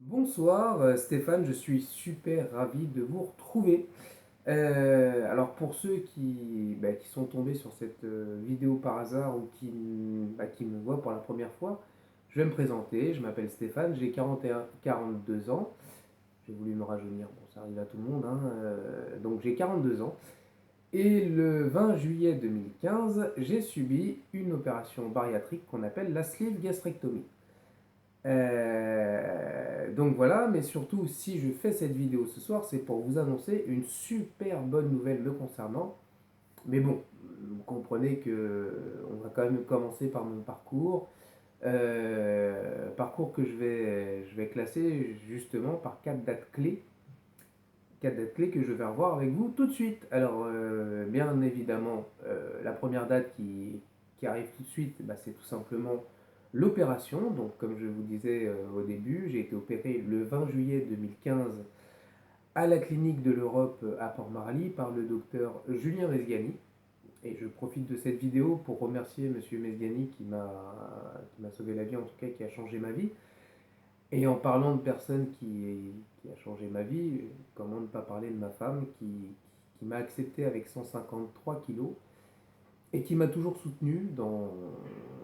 Bonsoir Stéphane, je suis super ravi de vous retrouver. Alors pour ceux qui sont tombés sur cette vidéo par hasard ou qui me voient pour la première fois, je vais me présenter, je m'appelle Stéphane, j'ai 42 ans. J'ai voulu me rajeunir, bon ça arrive à tout le monde, hein, donc j'ai 42 ans. Et le 20 juillet 2015, j'ai subi une opération bariatrique qu'on appelle la sleeve gastrectomie. Donc voilà, mais surtout, si je fais cette vidéo ce soir, c'est pour vous annoncer une super bonne nouvelle me concernant. Mais bon, vous comprenez que on va quand même commencer par mon parcours. Parcours que je vais classer justement par 4 dates clés. 4 dates clés que je vais revoir avec vous tout de suite. Alors, bien évidemment, la première date qui arrive tout de suite, bah, c'est tout simplement l'opération. Donc, comme je vous disais au début, j'ai été opéré le 20 juillet 2015 à la clinique de l'Europe à Port-Marly par le docteur Julien Mesgani. Et je profite de cette vidéo pour remercier Monsieur Mesgani qui m'a sauvé la vie, en tout cas qui a changé ma vie. Et en parlant de personnes qui a changé ma vie, comment ne pas parler de ma femme qui m'a accepté avec 153 kilos et qui m'a toujours soutenu dans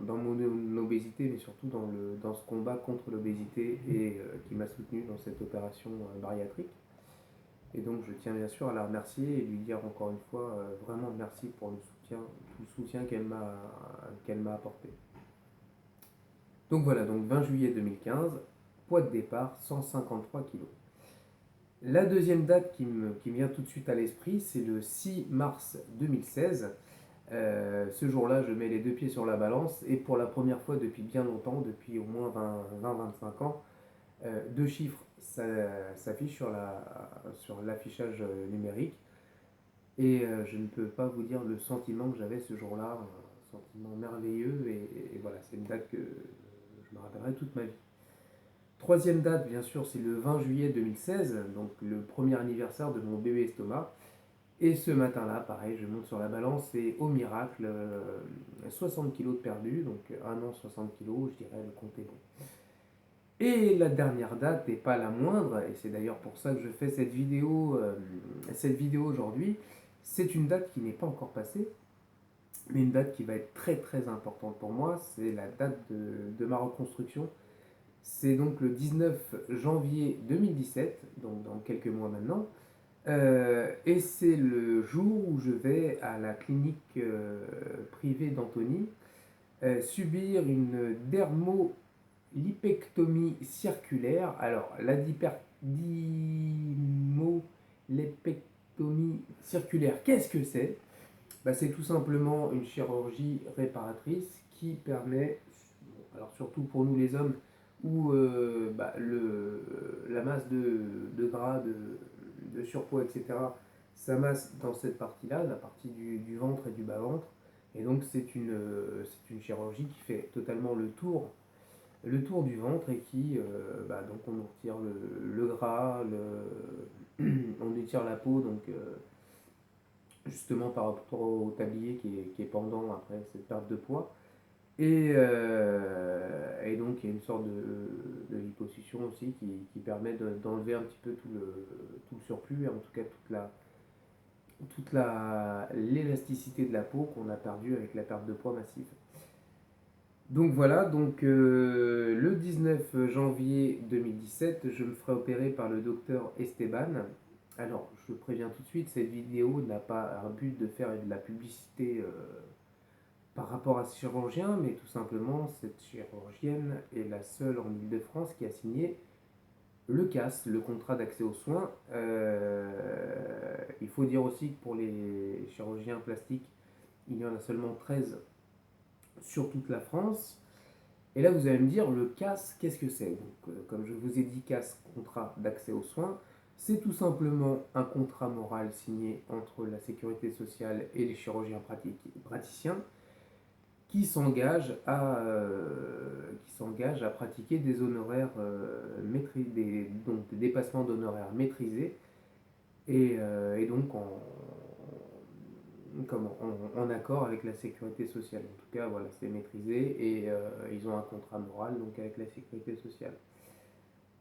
mon obésité, mais surtout dans ce combat contre l'obésité et qui m'a soutenu dans cette opération bariatrique. Et donc je tiens bien sûr à la remercier et lui dire encore une fois vraiment merci pour tout le soutien qu'elle m'a apporté. Donc voilà, donc 20 juillet 2015, poids de départ 153 kilos. La deuxième date qui me vient tout de suite à l'esprit, c'est le 6 mars 2016. Ce jour-là, je mets les deux pieds sur la balance et pour la première fois depuis bien longtemps, depuis au moins 20-25 ans, deux chiffres s'affichent sur l'affichage numérique. Et je ne peux pas vous dire le sentiment que j'avais ce jour-là, un sentiment merveilleux. Et voilà, c'est une date que je me rappellerai toute ma vie. Troisième date, bien sûr, c'est le 20 juillet 2016, donc le premier anniversaire de mon bébé estomac. Et ce matin-là, pareil, je monte sur la balance et au miracle, 60 kilos de perdu, donc un an 60 kilos, je dirais, le compte est bon. Et la dernière date n'est pas la moindre, et c'est d'ailleurs pour ça que je fais cette vidéo aujourd'hui. C'est une date qui n'est pas encore passée, mais une date qui va être très très importante pour moi. C'est la date de ma reconstruction. C'est donc le 19 janvier 2017, donc dans quelques mois maintenant. Et c'est le jour où je vais à la clinique privée d'Antony subir une dermolipectomie circulaire. Alors, la dermolipectomie circulaire, qu'est-ce que c'est? Bah, c'est tout simplement une chirurgie réparatrice qui permet, alors surtout pour nous les hommes, où la masse de gras, de surpoids, etc., s'amasse dans cette partie-là, la partie du ventre et du bas-ventre. Et donc c'est une chirurgie qui fait totalement le tour du ventre et donc on nous retire le gras, on étire la peau, donc justement par rapport au tablier qui est pendant après cette perte de poids. Et donc il y a une sorte de liposuction aussi qui permet d'enlever un petit peu tout le surplus, et en tout cas l'élasticité de la peau qu'on a perdue avec la perte de poids massive. Donc voilà, donc le 19 janvier 2017, je me ferai opérer par le docteur Esteban. Alors, je préviens tout de suite, cette vidéo n'a pas un but de faire de la publicité par rapport à ce chirurgien, mais tout simplement, cette chirurgienne est la seule en Ile-de-France qui a signé le CAS, le contrat d'accès aux soins. Il faut dire aussi que pour les chirurgiens plastiques, il y en a seulement 13 sur toute la France. Et là, vous allez me dire, le CAS, qu'est-ce que c'est? Donc, comme je vous ai dit, CAS, contrat d'accès aux soins, c'est tout simplement un contrat moral signé entre la sécurité sociale et les chirurgiens praticiens qui s'engagent à pratiquer des honoraires donc des dépassements d'honoraires maîtrisés et donc en accord avec la sécurité sociale. En tout cas, voilà, c'est maîtrisé et ils ont un contrat moral donc avec la sécurité sociale.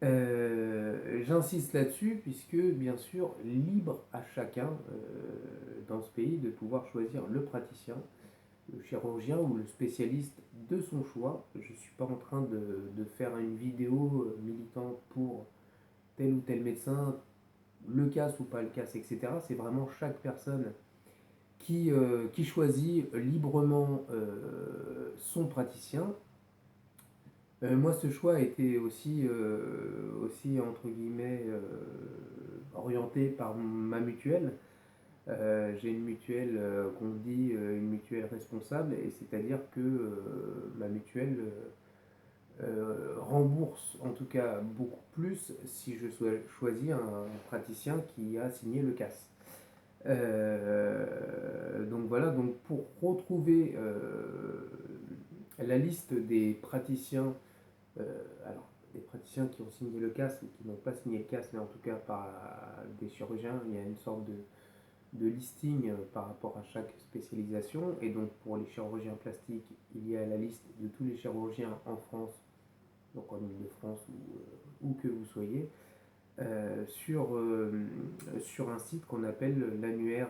J'insiste là-dessus puisque, bien sûr, libre à chacun dans ce pays de pouvoir choisir le praticien, le chirurgien ou le spécialiste de son choix. Je ne suis pas en train de faire une vidéo militant pour tel ou tel médecin, le casse ou pas le casse, etc. C'est vraiment chaque personne qui choisit librement son praticien. Moi, ce choix a été aussi entre guillemets, orienté par ma mutuelle. J'ai une mutuelle qu'on dit une mutuelle responsable, et c'est-à-dire que ma mutuelle rembourse en tout cas beaucoup plus si je choisis un praticien qui a signé le CAS. Donc voilà, donc pour retrouver la liste des praticiens, alors des praticiens qui ont signé le CAS ou qui n'ont pas signé le CAS, mais en tout cas par des chirurgiens, il y a une sorte de listing par rapport à chaque spécialisation. Et donc pour les chirurgiens plastiques, il y a la liste de tous les chirurgiens en France, donc en Ile-de-France ou où que vous soyez, sur un site qu'on appelle l'annuaire.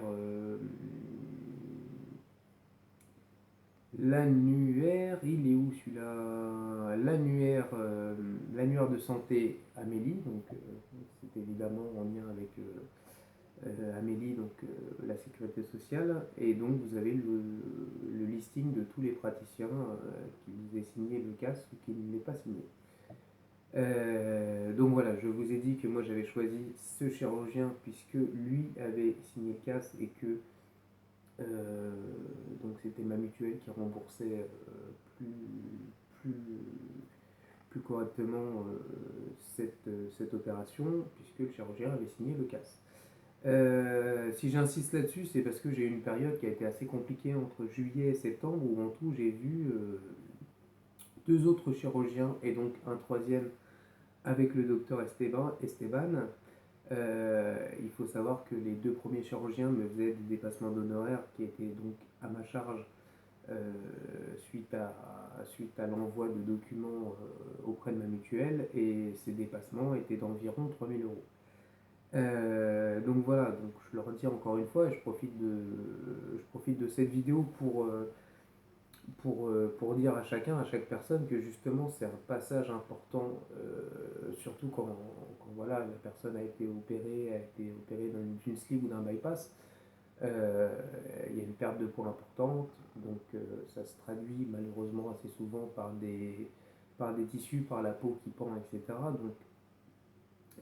L'annuaire, il est où celui-là? L'annuaire de santé Amélie, donc c'est évidemment en lien avec Amélie, donc la sécurité sociale, et donc vous avez le listing de tous les praticiens qui vous aient signé le CAS ou qui ne l'aient pas signé. Donc voilà, je vous ai dit que moi j'avais choisi ce chirurgien puisque lui avait signé le CAS et que donc c'était ma mutuelle qui remboursait plus, plus, plus correctement cette opération puisque le chirurgien avait signé le CAS. Si j'insiste là-dessus, c'est parce que j'ai eu une période qui a été assez compliquée entre juillet et septembre où en tout j'ai vu deux autres chirurgiens et donc un troisième avec le docteur Esteban. Il faut savoir que les deux premiers chirurgiens me faisaient des dépassements d'honoraires qui étaient donc à ma charge euh, suite à l'envoi de documents auprès de ma mutuelle, et ces dépassements étaient d'environ 3 000 euros. Donc voilà, donc je le redis encore une fois, et je profite de cette vidéo pour dire à chacun, à chaque personne que justement c'est un passage important, surtout quand voilà, la personne a été opérée d'une sleeve ou d'un bypass. Il y a une perte de poids importante, donc ça se traduit malheureusement assez souvent par des tissus, par la peau qui pend, etc. Donc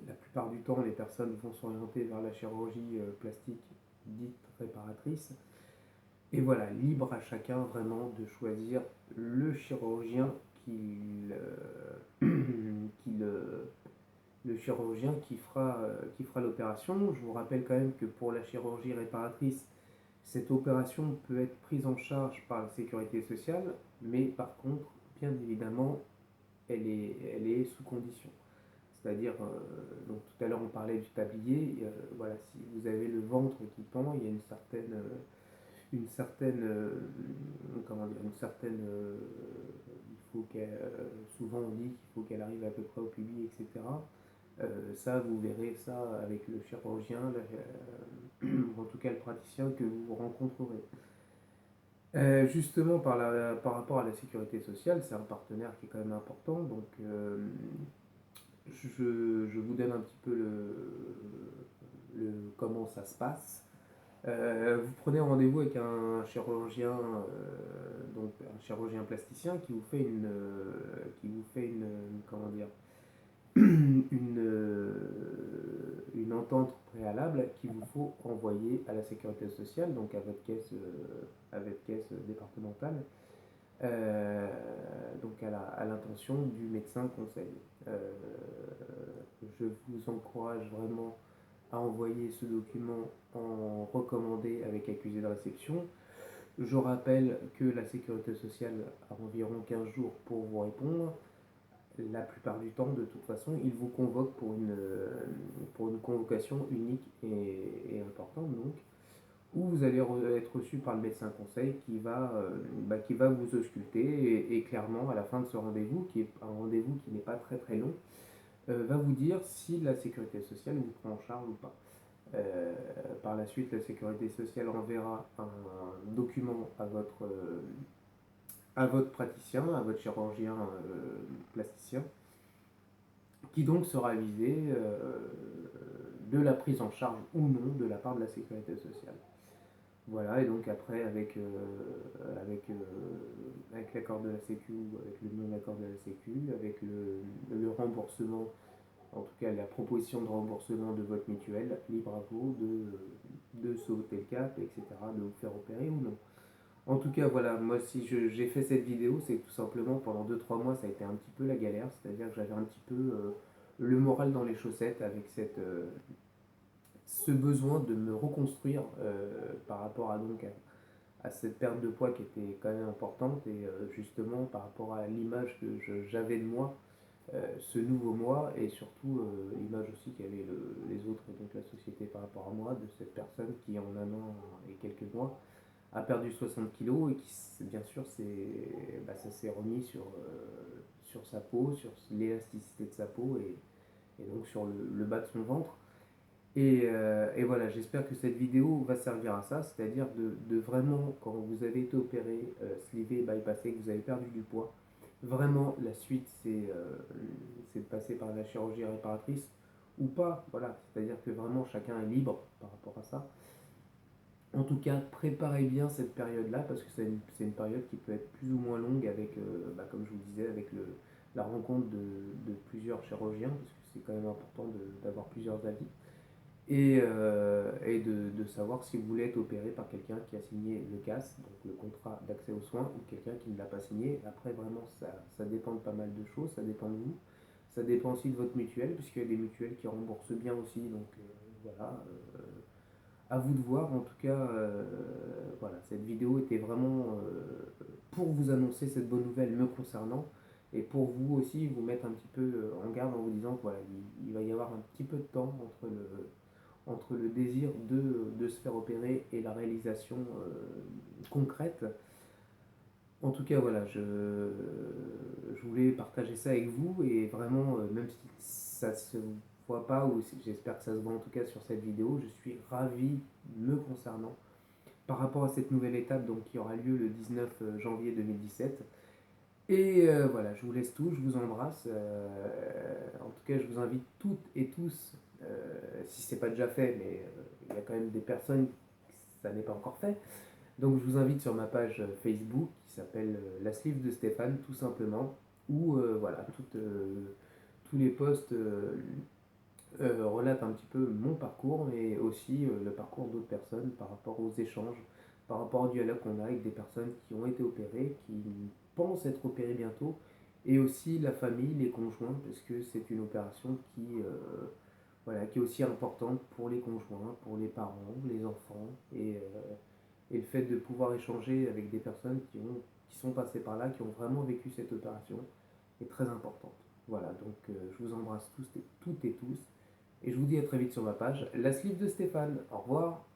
la plupart du temps, les personnes vont s'orienter vers la chirurgie plastique dite réparatrice. Et voilà, libre à chacun vraiment de choisir le chirurgien qu'il, le chirurgien qui fera l'opération. Je vous rappelle quand même que pour la chirurgie réparatrice, cette opération peut être prise en charge par la sécurité sociale, mais par contre, bien évidemment, elle est sous condition. C'est-à-dire, donc tout à l'heure on parlait du tablier, voilà, si vous avez le ventre qui pend, il y a comment dire, il faut qu'elle, souvent on dit qu'il faut qu'elle arrive à peu près au pubis, etc. Ça, vous verrez ça avec le chirurgien, en tout cas le praticien que vous rencontrerez. Justement, par rapport à la sécurité sociale, c'est un partenaire qui est quand même important, donc je vous donne un petit peu comment ça se passe. Vous prenez rendez-vous avec un chirurgien, donc un chirurgien plasticien qui vous fait une comment dire, une entente préalable qu'il vous faut envoyer à la sécurité sociale, donc à votre caisse départementale, donc à l'intention du médecin conseil. Euh, je vous encourage vraiment à envoyer ce document en recommandé avec accusé de réception. Je rappelle que la sécurité sociale a environ 15 jours pour vous répondre. La plupart du temps, de toute façon, il vous convoque pour une convocation unique et importante, donc, où vous allez être reçu par le médecin conseil qui va vous ausculter, et clairement, à la fin de ce rendez-vous, qui est un rendez-vous qui n'est pas très très long, va vous dire si la sécurité sociale vous prend en charge ou pas. Par la suite, la sécurité sociale enverra un document à votre praticien, à votre chirurgien plasticien, qui donc sera avisé de la prise en charge ou non de la part de la sécurité sociale. Voilà, et donc après, avec l'accord de la Sécu, ou avec le non-accord de la Sécu, avec le remboursement, en tout cas la proposition de remboursement de votre mutuelle, libre à vous de sauter le cap, etc., de vous faire opérer ou non. En tout cas, voilà, moi si j'ai fait cette vidéo, c'est tout simplement pendant 2 3 mois, ça a été un petit peu la galère, c'est-à-dire que j'avais un petit peu le moral dans les chaussettes avec ce besoin de me reconstruire par rapport à cette perte de poids qui était quand même importante et justement par rapport à l'image que j'avais de moi, ce nouveau moi et surtout l'image aussi qu'avaient les autres, donc la société par rapport à moi, de cette personne qui en un an et quelques mois a perdu 60 kilos et qui, bien sûr, ça s'est remis sur sa peau, sur l'élasticité de sa peau et donc sur le bas de son ventre. Et voilà, j'espère que cette vidéo va servir à ça, c'est-à-dire de vraiment, quand vous avez été opéré, slivé, bypassé, que vous avez perdu du poids, vraiment la suite c'est de passer par la chirurgie réparatrice ou pas, voilà, c'est-à-dire que vraiment chacun est libre par rapport à ça. En tout cas, préparez bien cette période-là parce que c'est une période qui peut être plus ou moins longue avec, comme je vous disais, avec la rencontre de plusieurs chirurgiens parce que c'est quand même important d'avoir plusieurs avis et de savoir si vous voulez être opéré par quelqu'un qui a signé le CAS, donc le contrat d'accès aux soins, ou quelqu'un qui ne l'a pas signé. Après, vraiment, ça dépend de pas mal de choses, ça dépend de vous. Ça dépend aussi de votre mutuelle, puisqu'il y a des mutuelles qui remboursent bien aussi, donc voilà. À vous de voir, en tout cas, voilà, cette vidéo était vraiment pour vous annoncer cette bonne nouvelle me concernant, et pour vous aussi vous mettre un petit peu en garde en vous disant que voilà, il va y avoir un petit peu de temps entre le désir de se faire opérer et la réalisation concrète. En tout cas, voilà, je voulais partager ça avec vous et vraiment, même si ça se voit pas ou j'espère que ça se voit en tout cas sur cette vidéo, je suis ravi me concernant par rapport à cette nouvelle étape donc, qui aura lieu le 19 janvier 2017. Et voilà, je vous laisse tout, je vous embrasse. En tout cas, je vous invite toutes et tous, si ce n'est pas déjà fait, mais il y a quand même des personnes, ça n'est pas encore fait. Donc je vous invite sur ma page Facebook qui s'appelle La Sleeve de Stéphane, tout simplement, où voilà, tous les posts relatent un petit peu mon parcours, mais aussi le parcours d'autres personnes par rapport aux échanges, par rapport au dialogue qu'on a avec des personnes qui ont été opérées, qui pensent être opérées bientôt, et aussi la famille, les conjoints, parce que c'est une opération voilà, qui est aussi importante pour les conjoints, pour les parents, les enfants, et le fait de pouvoir échanger avec des personnes qui sont passées par là, qui ont vraiment vécu cette opération, est très importante. Voilà, donc je vous embrasse toutes et tous, et je vous dis à très vite sur ma page, La Sleeve de Stéphane. Au revoir.